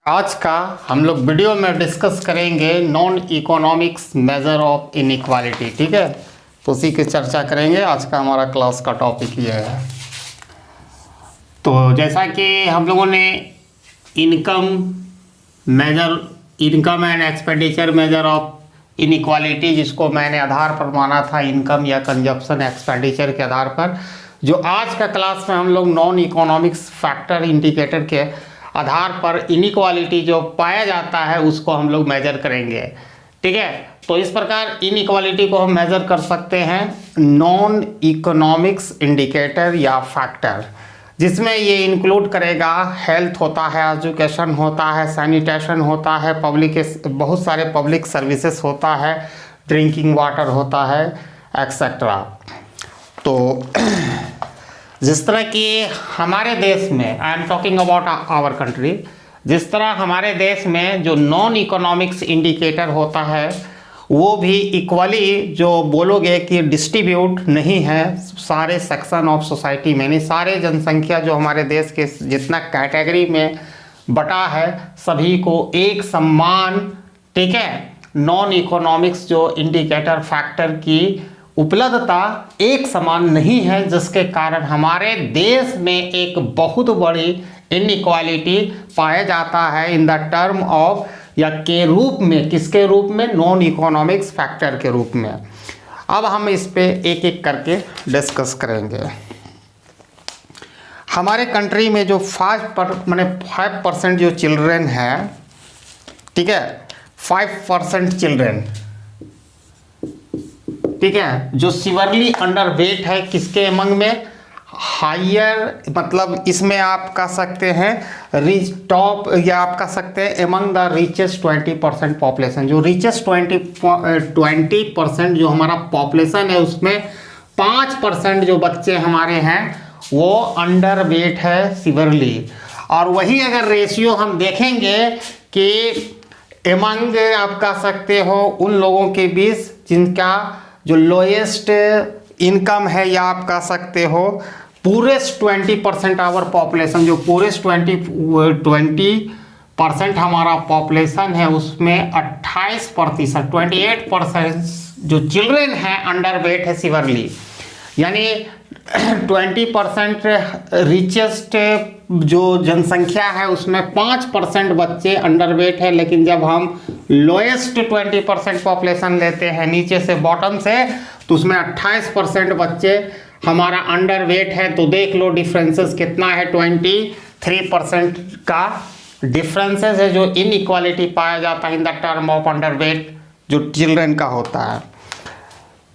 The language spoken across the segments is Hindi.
आज का हम लोग वीडियो में डिस्कस करेंगे non economics measure of inequality. ठीक है, तो उसी की चर्चा करेंगे। आज का हमारा क्लास का टॉपिक ये है। तो जैसा कि हम लोगों ने income and expenditure measure of inequality, जिसको मैंने आधार पर माना था इनकम या कंजप्शन एक्सपेंडिचर के आधार पर, जो आज का क्लास में हम लोग नॉन इकोनॉमिक्स फैक्टर इंडिकेटर के आधार पर इनइक्वालिटी जो पाया जाता है उसको हम लोग मेजर करेंगे। ठीक है, तो इस प्रकार इनइक्वालिटी को हम मेजर कर सकते हैं नॉन इकोनॉमिक्स इंडिकेटर या फैक्टर, जिसमें ये इंक्लूड करेगा हेल्थ होता है, एजुकेशन होता है, सैनिटेशन होता है, बहुत सारे पब्लिक सर्विसेज होता है, ड्रिंकिंग वाटर होता है, एक्सेट्रा। तो जिस तरह कि हमारे देश में, I am talking about our country, जिस तरह हमारे देश में जो नॉन इकोनॉमिक्स इंडिकेटर होता है वो भी इक्वली जो बोलोगे कि डिस्ट्रीब्यूट नहीं है सारे सेक्शन ऑफ सोसाइटी में, नहीं सारे जनसंख्या जो हमारे देश के जितना कैटेगरी में बटा है सभी को एक समान, ठीक है, नॉन इकोनॉमिक्स जो इंडिकेटर फैक्टर की उपलब्धता एक समान नहीं है, जिसके कारण हमारे देश में एक बहुत बड़ी इनइक्वालिटी पाया जाता है इन द टर्म ऑफ या के रूप में, किसके रूप में, नॉन इकोनॉमिक्स फैक्टर के रूप में। अब हम इस पे एक एक करके डिस्कस करेंगे। हमारे कंट्री में जो 5% जो चिल्ड्रेन है, ठीक है, 5% चिल्ड्रेन, ठीक है, जो सिवरली अंडर वेट है, किसके एमंग में, हायर, मतलब इसमें आप कह सकते हैं टॉप, या आप कह सकते हैं एमंग द रिचेस्ट 20% पॉपुलेशन। जो रिचेस्ट 20% जो हमारा पॉपुलेशन है उसमें 5% जो बच्चे हमारे हैं वो अंडर वेट है सिवरली। और वही अगर रेशियो हम देखेंगे कि एमंग आप कह सकते हो उन लोगों के बीच जिनका जो लोएस्ट इनकम है, या आप कह सकते हो पूरेस्ट 20% आवर पॉपुलेशन, जो पूरेस्ट 20% हमारा पॉपुलेशन है उसमें 28% जो चिल्ड्रेन हैं अंडर वेट है सिवरली। यानी 20% रिचेस्ट जो जनसंख्या है उसमें 5% बच्चे अंडर वेट है, लेकिन जब हम लोएस्ट 20% पॉपुलेशन लेते हैं नीचे से बॉटम से, तो उसमें 28% बच्चे हमारा अंडर वेट है। तो देख लो डिफरेंसेस कितना है, 23% का डिफरेंसेस है जो इनइक्वालिटी पाया जाता है इन the term of under weight जो चिल्ड्रन का होता है।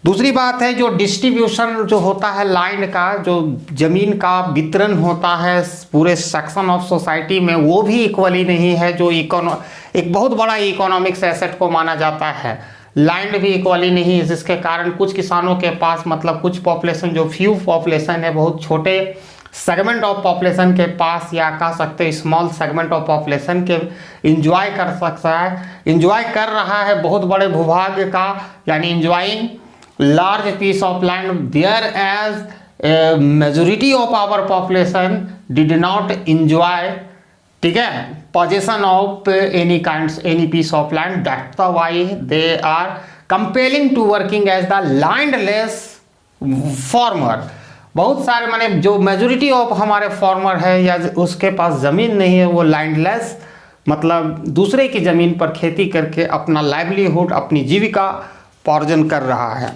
दूसरी बात है जो डिस्ट्रीब्यूशन जो होता है लैंड का, जो जमीन का वितरण होता है पूरे सेक्शन ऑफ सोसाइटी में, वो भी इक्वली नहीं है, जो एक बहुत बड़ा इकोनॉमिक्स एसेट को माना जाता है। लैंड भी इक्वली नहीं है, जिसके कारण कुछ किसानों के पास, मतलब कुछ पॉपुलेशन जो फ्यू पॉपुलेशन है, बहुत छोटे सेगमेंट ऑफ पॉपुलेशन के पास, या कह सकते हैं स्मॉल सेगमेंट ऑफ पॉपुलेशन के इंजॉय कर सकता है, इंजॉय कर रहा है बहुत बड़े भूभाग का, यानी enjoying large piece of land, whereas majority of our population did not enjoy, ठीक है, possession of any piece of land. That's the why they are compelling to working as the landless farmer. बहुत सारे माने जो मेजोरिटी ऑफ हमारे फार्मर है या उसके पास ज़मीन नहीं है, वो लैंडलेस, मतलब दूसरे की ज़मीन पर खेती करके अपना लाइवलीहुड, अपनी जीविका उपार्जन कर रहा है।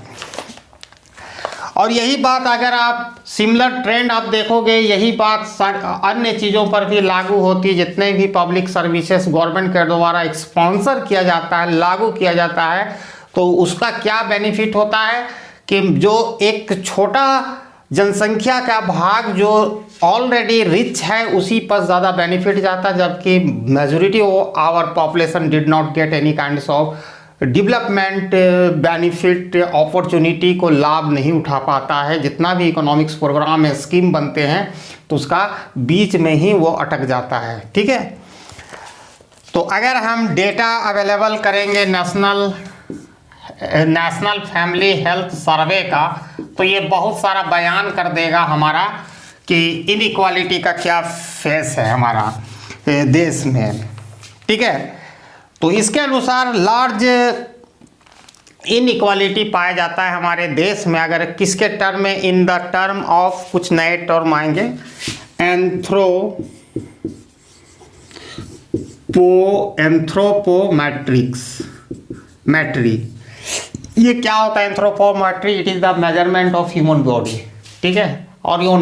और यही बात अगर आप सिमिलर ट्रेंड आप देखोगे, यही बात अन्य चीज़ों पर भी लागू होती है। जितने भी पब्लिक सर्विसेज गवर्नमेंट के द्वारा स्पॉन्सर किया जाता है, लागू किया जाता है, तो उसका क्या बेनिफिट होता है कि जो एक छोटा जनसंख्या का भाग जो ऑलरेडी रिच है उसी पर ज़्यादा बेनिफिट जाता है, जबकि majority of our population did not get any kinds of development benefit, opportunity को लाभ नहीं उठा पाता है। जितना भी इकोनॉमिक्स प्रोग्राम में स्कीम बनते हैं तो उसका बीच में ही वो अटक जाता है। ठीक है, तो अगर हम डेटा अवेलेबल करेंगे नेशनल फैमिली हेल्थ सर्वे का, तो ये बहुत सारा बयान कर देगा हमारा कि इनइक्वालिटी का क्या फेस है हमारा देश में। ठीक है। तो इसके अनुसार लार्ज इनइक्वालिटी पाया जाता है हमारे देश में। अगर किसके टर्म में, इन द टर्म ऑफ, कुछ नए टर्म आएंगे, एंथ्रोपोमेट्री। ये क्या होता है anthropometry? It is the measurement of human body, ठीक है। और ये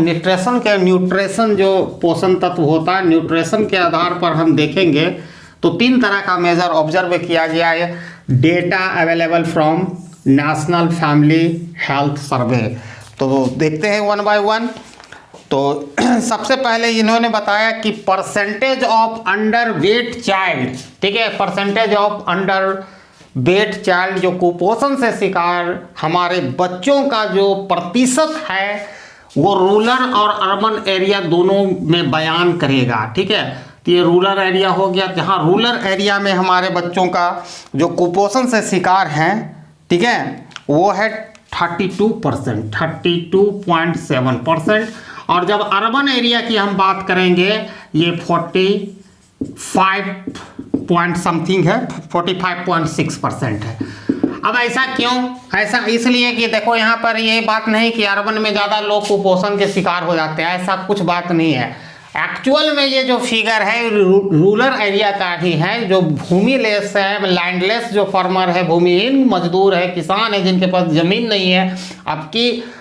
न्यूट्रिशन जो पोषण तत्व होता है, न्यूट्रिशन के आधार पर हम देखेंगे तो 3 तरह का मेजर ऑब्जर्व किया गया है। Data available from national family health survey. तो देखते हैं 1 बाय 1। तो सबसे पहले इन्होंने बताया कि percentage of under weight child, ठीक है, percentage of under weight child, जो कुपोषण से शिकार हमारे बच्चों का जो प्रतिशत है वो रूरल और अर्बन एरिया दोनों में बयान करेगा, ठीक है। तो ये रूरल एरिया हो गया, जहाँ रूरल एरिया में हमारे बच्चों का जो कुपोषण से शिकार हैं, ठीक है, वो है 32%, 32.7%। और जब अर्बन एरिया की हम बात करेंगे ये 45 पॉइंट समथिंग है, 45.6% है। अब ऐसा क्यों? ऐसा इसलिए कि देखो यहाँ पर ये बात नहीं कि अर्बन में ज़्यादा लोग कुपोषण के शिकार हो जाते हैं, ऐसा कुछ बात नहीं है। एक्चुअल में ये जो फिगर है रूरल एरिया का ही है, जो भूमि लेस है, लैंडलेस जो फार्मर है, भूमिहीन मजदूर है, किसान है, जिनके पास जमीन नहीं है,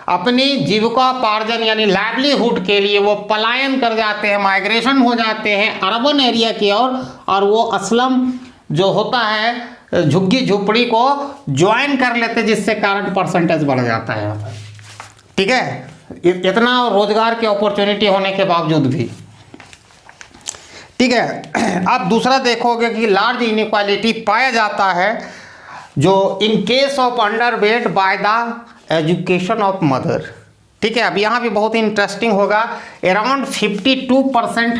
अपनी जीविकोपार्जन यानी लाइवलीहुड के लिए वो पलायन कर जाते हैं, माइग्रेशन हो जाते हैं अर्बन एरिया की ओर, और वो असलम जो होता है झुग्गी झोपड़ी को ज्वाइन कर लेते, जिससे कारण परसेंटेज बढ़ जाता है, ठीक है। इतना रोजगार की अपॉर्चुनिटी होने के बावजूद भी, ठीक है। अब दूसरा देखोगे कि लार्ज इनइक्वालिटी पाया जाता है जो in case of under weight by the education of mother, ठीक है। अब यहाँ भी बहुत इंटरेस्टिंग होगा। अराउंड 52%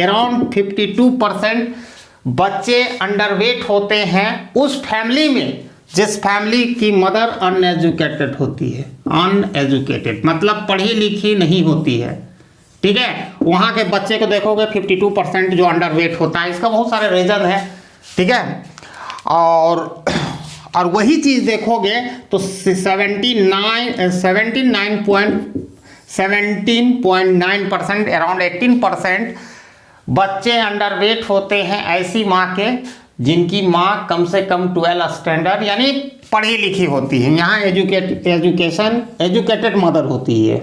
अराउंड 52% बच्चे अंडरवेट होते हैं उस फैमिली में जिस फैमिली की मदर अनएजुकेटेड होती है। अनएजुकेटेड मतलब पढ़ी लिखी नहीं होती है, ठीक है। वहाँ के बच्चे को देखोगे 52% जो अंडरवेट होता है। इसका बहुत सारे रीजन है, ठीक है। और वही चीज़ देखोगे तो 17.9% अराउंड 18% बच्चे अंडरवेट होते हैं ऐसी माँ के जिनकी माँ कम से कम 12 स्टैंडर्ड यानी पढ़ी लिखी होती है। यहाँ एजुकेटेड मदर होती है।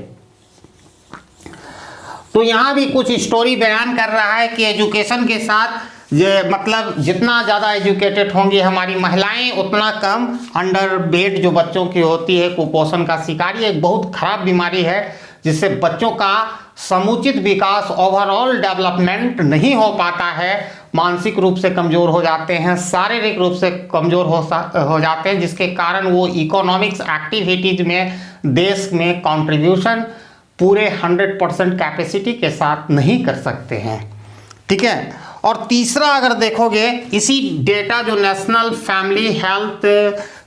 तो यहाँ भी कुछ स्टोरी बयान कर रहा है कि एजुकेशन के साथ मतलब जितना ज़्यादा एजुकेटेड होंगी हमारी महिलाएं उतना कम अंडरवेट जो बच्चों की होती है कुपोषण का शिकार। ये एक बहुत खराब बीमारी है जिससे बच्चों का समुचित विकास ओवरऑल डेवलपमेंट नहीं हो पाता है। मानसिक रूप से कमज़ोर हो जाते हैं, शारीरिक रूप से कमज़ोर हो जाते हैं, जिसके कारण वो इकोनॉमिक्स एक्टिविटीज़ में देश में कंट्रीब्यूशन पूरे 100% कैपेसिटी के साथ नहीं कर सकते हैं, ठीक है। और तीसरा अगर देखोगे इसी डेटा जो नेशनल फैमिली हेल्थ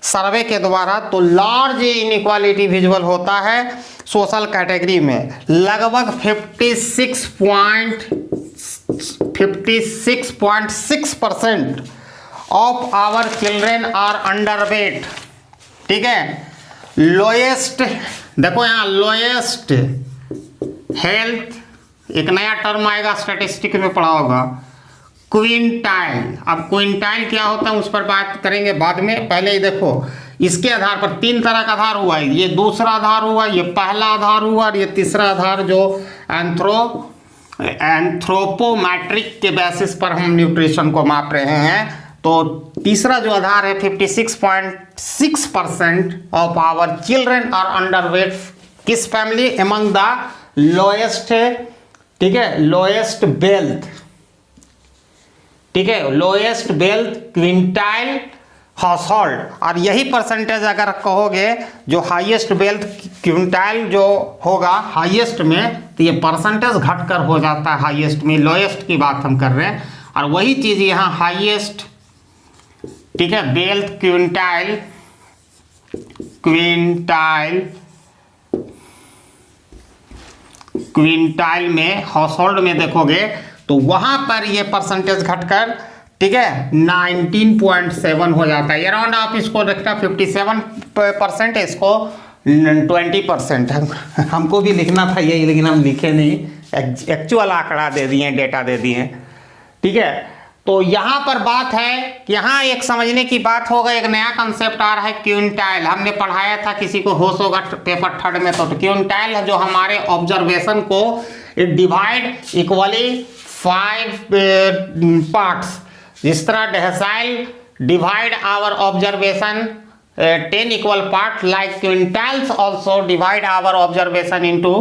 सर्वे के द्वारा, तो लार्ज इनइक्वालिटी विजुअल होता है सोशल कैटेगरी में। लगभग 56.6% of our children are underweight, ठीक है। लोएस्ट देखो यहाँ लोएस्ट हेल्थ, एक नया टर्म आएगा स्टैटिस्टिक में पढ़ा होगा, क्विंटाइल। अब क्विंटाइल क्या होता है उस पर बात करेंगे बाद में। पहले ही देखो इसके आधार पर 3 तरह का आधार हुआ है। ये दूसरा आधार हुआ, ये पहला आधार हुआ, और ये तीसरा आधार जो एंथ्रोपोमेट्रिक के बेसिस पर हम न्यूट्रिशन को माप रहे हैं। तो तीसरा जो आधार है 56.6% of our children are underweight. किस फैमिली? एमंग द लोएस्ट, ठीक है, लोएस्ट वेल्थ, ठीक है, लोएस्ट वेल्थ क्विंटाइल हाउसहोल्ड। और यही परसेंटेज अगर कहोगे जो हाईएस्ट वेल्थ क्विंटाइल जो होगा हाईएस्ट में, तो ये परसेंटेज घटकर हो जाता है हाईएस्ट में। लोएस्ट की बात हम कर रहे हैं, और वही चीज़ यहाँ हाईएस्ट, ठीक है, वेल्थ क्विंटाइल में हाउसहोल्ड में देखोगे तो वहाँ पर ये परसेंटेज घटकर, ठीक है, 19.7 हो जाता है। अराउंड आप इसको रखना 57% है, इसको 20%। हमको भी लिखना था यही, लेकिन हम लिखे नहीं, एक्चुअल आंकड़ा दे दिए, डेटा दे दिए, ठीक है। तो यहाँ पर बात है कि यहाँ एक समझने की बात होगा, एक नया कंसेप्ट आ रहा है क्विंटाइल। हमने पढ़ाया था, किसी को होश होगा पेपर 3rd में, तो क्विंटाइल है जो हमारे ऑब्जर्वेशन को डिवाइड इक्वली 5 पार्ट्स, जिस तरह decimal divide our observation 10 equal part, like quintiles also divide our observation into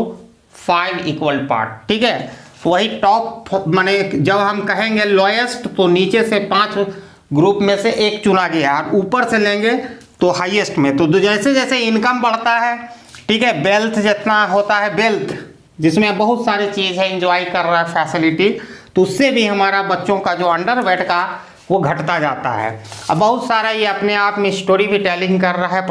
5 equal part, ठीक है। वही टॉप, माने जब हम कहेंगे लोएस्ट तो नीचे से 5 ग्रुप में से एक चुना गया, और ऊपर से लेंगे तो हाईएस्ट में। तो जैसे जैसे इनकम बढ़ता है, ठीक है, वेल्थ जितना होता है, वेल्थ जिसमें बहुत सारी चीज़ है, एंजॉय कर रहा है फैसिलिटी, तो उससे भी हमारा बच्चों का जो अंडरवेट का वो घटता जाता है। अब बहुत सारा ये अपने आप में स्टोरी भी टेलिंग कर रहा है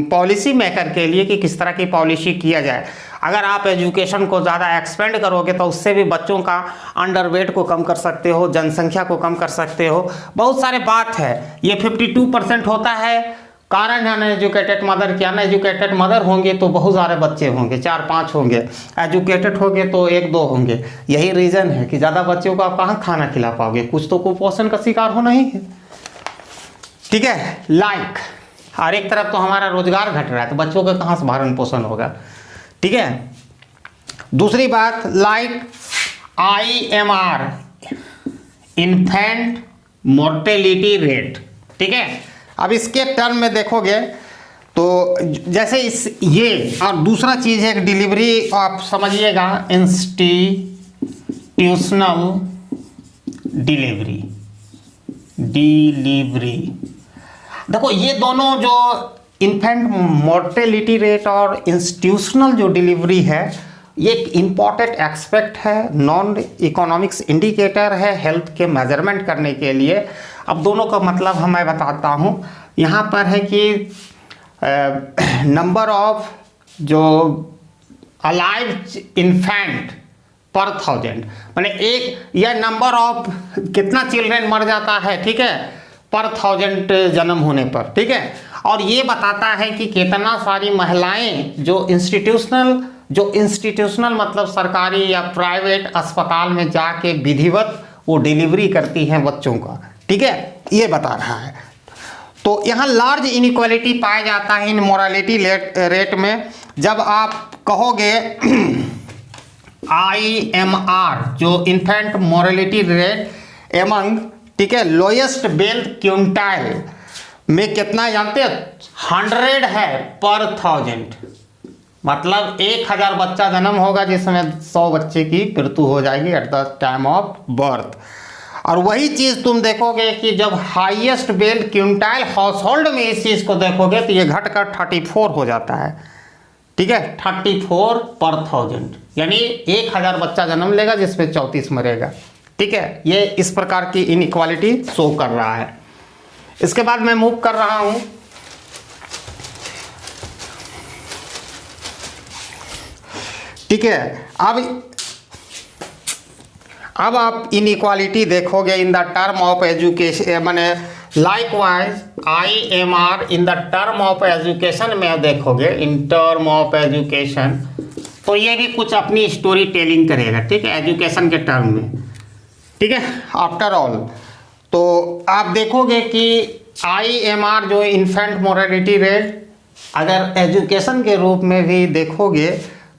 पॉलिसी मेकर के लिए कि किस तरह की पॉलिसी किया जाए। अगर आप एजुकेशन को ज़्यादा एक्सपेंड करोगे तो उससे भी बच्चों का अंडरवेट को कम कर सकते हो, जनसंख्या को कम कर सकते हो, बहुत सारे बात है। ये 52% होता है कारण अनएजुकेटेड मदर की। अनएजुकेटेड मदर होंगे तो बहुत सारे बच्चे होंगे, 4-5 होंगे, एजुकेटेड होंगे तो 1-2 होंगे। यही रीज़न है कि ज़्यादा बच्चों को आप कहाँ खाना खिला पाओगे, कुछ तो कुपोषण का शिकार होना ही है, ठीक है। लाइक और एक तरफ तो हमारा रोजगार घट रहा है, तो बच्चों का कहाँ से भरण पोषण होगा, ठीक है। दूसरी बात, like IMR, infant mortality rate, ठीक है। अब इसके टर्म में देखोगे तो जैसे ये, और दूसरा चीज़ है डिलीवरी, आप समझिएगा इंस्टीट्यूशनल डिलीवरी। देखो ये दोनों जो इन्फेंट मोर्टेलिटी रेट और इंस्टीट्यूशनल जो डिलीवरी है, ये एक इम्पॉर्टेंट एस्पेक्ट है, नॉन इकोनॉमिक्स इंडिकेटर है हेल्थ के मेजरमेंट करने के लिए। अब दोनों का मतलब मैं बताता हूँ। यहाँ पर है कि नंबर ऑफ जो अलाइव इन्फेंट पर 1000, माने एक, या नंबर ऑफ कितना चिल्ड्रेन मर जाता है, ठीक है, पर 1000 जन्म होने पर, ठीक है। और ये बताता है कि कितना सारी महिलाएं जो इंस्टीट्यूशनल मतलब सरकारी या प्राइवेट अस्पताल में जाके विधिवत वो डिलीवरी करती हैं बच्चों का, ठीक है, ये बता रहा है। तो यहाँ लार्ज इनइक्वालिटी पाया जाता है इन मोरालिटी रेट में। जब आप कहोगे IMR जो इन्फेंट मोरालिटी रेट एमंग, ठीक है, लोएस्ट वेल्थ क्विंटाइल में कितना जानते हैं, 100 है पर 1000, मतलब 1000 बच्चा जन्म होगा जिसमें 100 बच्चे की मृत्यु हो जाएगी at the time of birth. और वही चीज़ तुम देखोगे कि जब highest wealth quintile house hold में इस चीज़ को देखोगे तो ये घटकर 34 हो जाता है, ठीक है, 34 पर 1000, यानी 1000 बच्चा जन्म लेगा जिसमें 34 मरेगा, ठीक है। ये इस प्रकार की इनइक्वालिटी शो कर रहा है। इसके बाद मैं मूव कर रहा हूँ, ठीक है। अब आप इनइक्वालिटी देखोगे in the term of education, माने likewise IMR in the term of education में देखोगे, इन टर्म ऑफ एजुकेशन, तो ये भी कुछ अपनी स्टोरी टेलिंग करेगा, ठीक है, एजुकेशन के टर्म में, ठीक है। आफ्टर ऑल तो आप देखोगे कि IMR जो इन्फेंट मोरालिटी रेट, अगर एजुकेशन के रूप में भी देखोगे,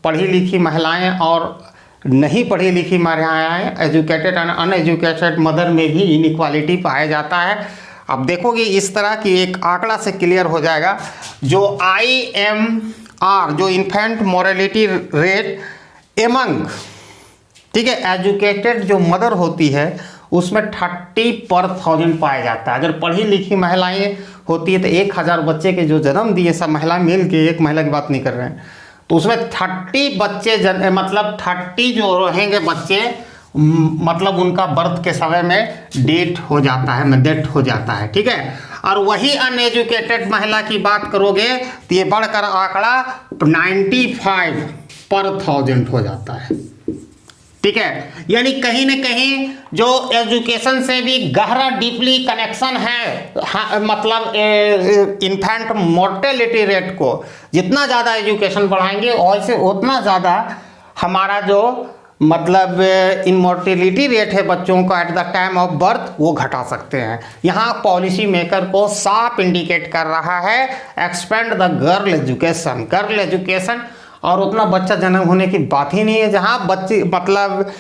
पढ़ी लिखी महिलाएं और नहीं पढ़ी लिखी महिलाएं, एजुकेटेड एंड अनएजुकेटेड मदर में भी इनइक्वालिटी पाया जाता है। अब देखोगे इस तरह की एक आंकड़ा से क्लियर हो जाएगा। जो IMR जो इन्फेंट मोरालिटी रेट एमंग, ठीक है, एजुकेटेड जो मदर होती है उसमें 30 पर 1000 पाया जाता है। अगर पढ़ी लिखी महिलाएं होती है तो 1000 बच्चे के जो जन्म दिए सब महिला मिल के, एक महिला की बात नहीं कर रहे हैं, तो उसमें 30 बच्चे मतलब 30 जो रहेंगे बच्चे, मतलब उनका बर्थ के समय में डेथ हो जाता है, ठीक है। और वही अनएजुकेटेड महिला की बात करोगे तो ये बढ़कर आंकड़ा 95 पर 1000 हो जाता है, ठीक है, यानी कहीं ना कहीं जो एजुकेशन से भी गहरा डीपली कनेक्शन है, मतलब इन्फेंट मोर्टेलिटी रेट को जितना ज़्यादा एजुकेशन बढ़ाएंगे वैसे उतना ज़्यादा हमारा जो मतलब इनमोर्टेलिटी रेट है बच्चों का at the time of birth वो घटा सकते हैं। यहाँ पॉलिसी मेकर को साफ इंडिकेट कर रहा है एक्सपेंड द गर्ल एजुकेशन, और उतना बच्चा जन्म होने की बात ही नहीं है। जहाँ बच्चे मतलब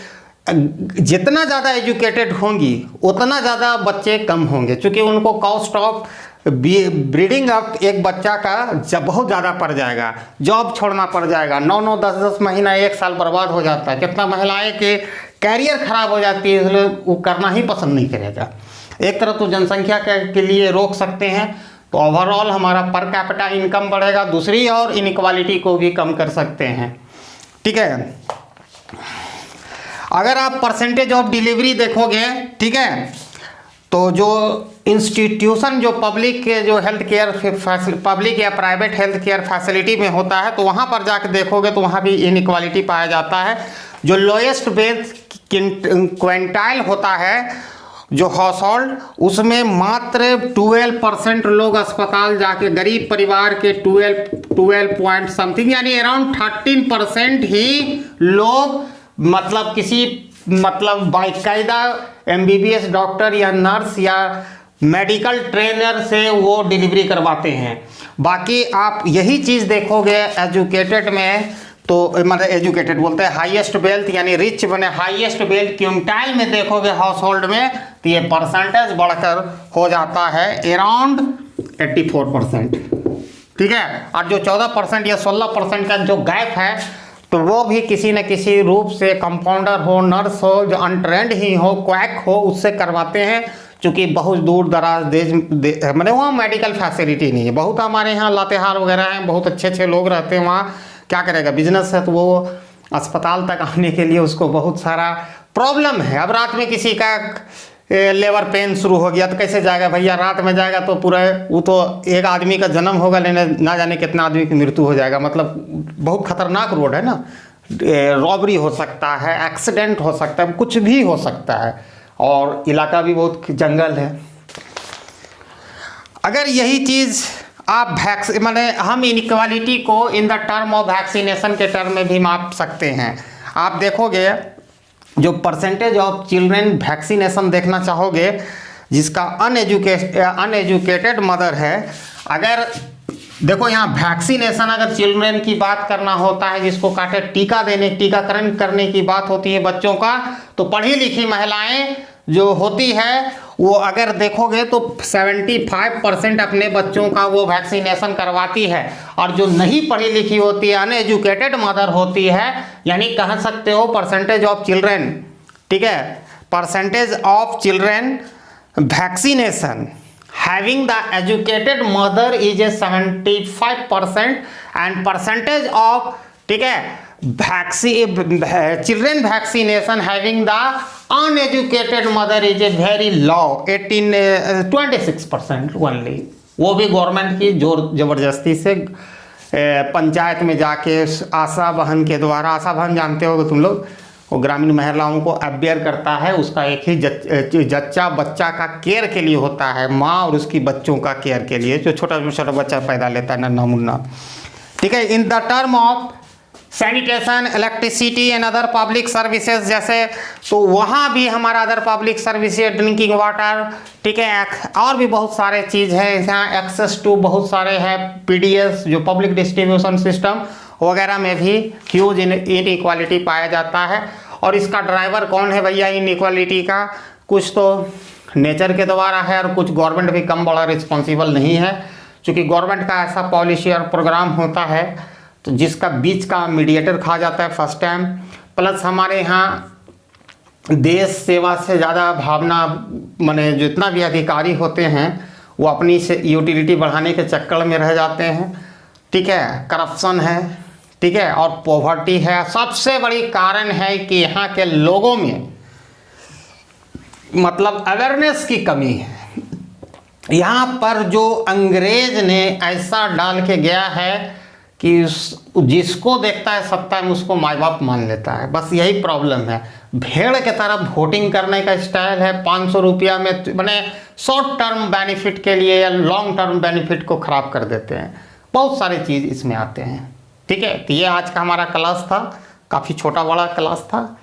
जितना ज़्यादा एजुकेटेड होंगी उतना ज़्यादा बच्चे कम होंगे, क्योंकि उनको कॉस्ट ऑफ ब्रीडिंग अप एक बच्चा का जब बहुत ज़्यादा पड़ जाएगा, जॉब छोड़ना पड़ जाएगा, 9-9 10-10 महीना 1 साल बर्बाद हो जाता है, कितना महिलाएं के कैरियर खराब हो जाती है, इसलिए वो करना ही पसंद नहीं करेगा। एक तरफ तो जनसंख्या के लिए रोक सकते हैं तो ओवरऑल हमारा पर कैपिटा इनकम बढ़ेगा, दूसरी और इनइक्वालिटी को भी कम कर सकते हैं। ठीक है, अगर आप परसेंटेज ऑफ डिलीवरी देखोगे, ठीक है, तो जो इंस्टीट्यूशन जो पब्लिक के जो हेल्थ केयर पब्लिक या प्राइवेट हेल्थ केयर फैसिलिटी में होता है तो वहाँ पर जाकर देखोगे तो वहाँ भी इनइक्वालिटी पाया जाता है। जो लोएस्ट बेस क्विंटाइल होता है जो हाउस होल्ड, उसमें मात्र 12% लोग अस्पताल जाके, गरीब परिवार के 12 पॉइंट समथिंग यानी अराउंड 13% ही लोग मतलब किसी मतलब बाकायदा MBBS डॉक्टर या नर्स या मेडिकल ट्रेनर से वो डिलीवरी करवाते हैं। बाकी आप यही चीज़ देखोगे एजुकेटेड में, तो मतलब एजुकेटेड बोलते हैं हाईएस्ट वेल्थ यानी रिच बने हाईएस्ट वेल्थ क्विंटाइल में देखोगे हाउस होल्ड में, तो ये परसेंटेज बढ़कर हो जाता है अराउंड 84%। ठीक है, और जो 14% या 16% का जो गैप है तो वो भी किसी न किसी रूप से कंपाउंडर हो, नर्स हो, जो अनट्रेंड ही हो, क्वैक हो, उससे करवाते हैं, क्योंकि बहुत दूर दराज देश मतलब वहाँ मेडिकल फैसिलिटी नहीं है। बहुत हमारे यहाँ लातेहार वगैरह हैं, बहुत अच्छे लोग रहते हैं वहाँ, क्या करेगा, बिजनेस है तो वो अस्पताल तक आने के लिए उसको बहुत सारा प्रॉब्लम है। अब रात में किसी का लेबर पेन शुरू हो गया तो कैसे जाएगा भैया, रात में जाएगा तो पूरा वो तो एक आदमी का जन्म होगा लेकिन ना जाने कितना आदमी की मृत्यु हो जाएगा। मतलब बहुत खतरनाक रोड है ना, रॉबरी हो सकता है, एक्सीडेंट हो सकता है, कुछ भी हो सकता है, और इलाका भी बहुत जंगल है। अगर यही चीज़ आप माने हम इनइक्वालिटी को इन द टर्म ऑफ वैक्सीनेशन के टर्म में भी माप सकते हैं। आप देखोगे जो परसेंटेज ऑफ चिल्ड्रेन वैक्सीनेशन देखना चाहोगे जिसका अनएजुकेटेड मदर है, अगर देखो यहाँ वैक्सीनेशन अगर चिल्ड्रेन की बात करना होता है, जिसको काटे टीकाकरण करने की बात होती है बच्चों का, तो पढ़ी लिखी महिलाएं जो होती है वो अगर देखोगे तो 75% अपने बच्चों का वो वैक्सीनेशन करवाती है, और जो नहीं पढ़ी लिखी होती है अनएजुकेटेड मदर होती है, यानी कह सकते हो परसेंटेज ऑफ चिल्ड्रेन, ठीक है, percentage of children vaccination having the educated mother is a 75% and percentage of, ठीक है, children vaccination having the uneducated mother is a very low 26% only। वो भी गवर्नमेंट की जोर जबरदस्ती से पंचायत में जाके आशा बहन के द्वारा, आशा बहन जानते होगे तुम लोग, वो ग्रामीण महिलाओं को अवेयर करता है, उसका एक ही जच्चा बच्चा का केयर के लिए होता है, माँ और उसकी बच्चों का केयर के लिए, जो छोटा बच्चा पैदा लेता है नन्हा मुन्ना। ठीक है, इन the term of sanitation, electricity and other public services जैसे, तो वहाँ भी हमारा other public services, drinking water, ठीक है, और भी बहुत सारे चीज़ है यहाँ, एक्सेस टू बहुत सारे हैं, PDS जो पब्लिक डिस्ट्रीब्यूशन सिस्टम वगैरह में भी ह्यूज इनइक्वालिटी पाया जाता है। और इसका ड्राइवर कौन है भैया इनइक्वालिटी का? कुछ तो नेचर के द्वारा है और कुछ गवर्नमेंट भी कम बड़ा रिस्पॉन्सिबल नहीं है, क्योंकि गवर्नमेंट का ऐसा पॉलिसी और प्रोग्राम होता है तो जिसका बीच का मीडिएटर खा जाता है फर्स्ट टाइम। प्लस हमारे यहाँ देश सेवा से ज़्यादा भावना, माने जितना भी अधिकारी होते हैं वो अपनी से यूटिलिटी बढ़ाने के चक्कर में रह जाते हैं। ठीक है, करप्शन है, ठीक है, और पॉवर्टी है। सबसे बड़ी कारण है कि यहाँ के लोगों में मतलब अवेयरनेस की कमी है। यहाँ पर जो अंग्रेज ने ऐसा डाल के गया है कि जिसको देखता है सत्ता में उसको माँ बाप मान लेता है। बस यही प्रॉब्लम है। भेड़ के तरफ वोटिंग करने का स्टाइल है। 500 रुपया में मैंने शॉर्ट टर्म बेनिफिट के लिए या लॉन्ग टर्म बेनिफिट को ख़राब कर देते हैं। बहुत सारे चीज़ इसमें आते हैं। ठीक है, तो ये आज का हमारा क्लास था, काफ़ी छोटा बड़ा क्लास था।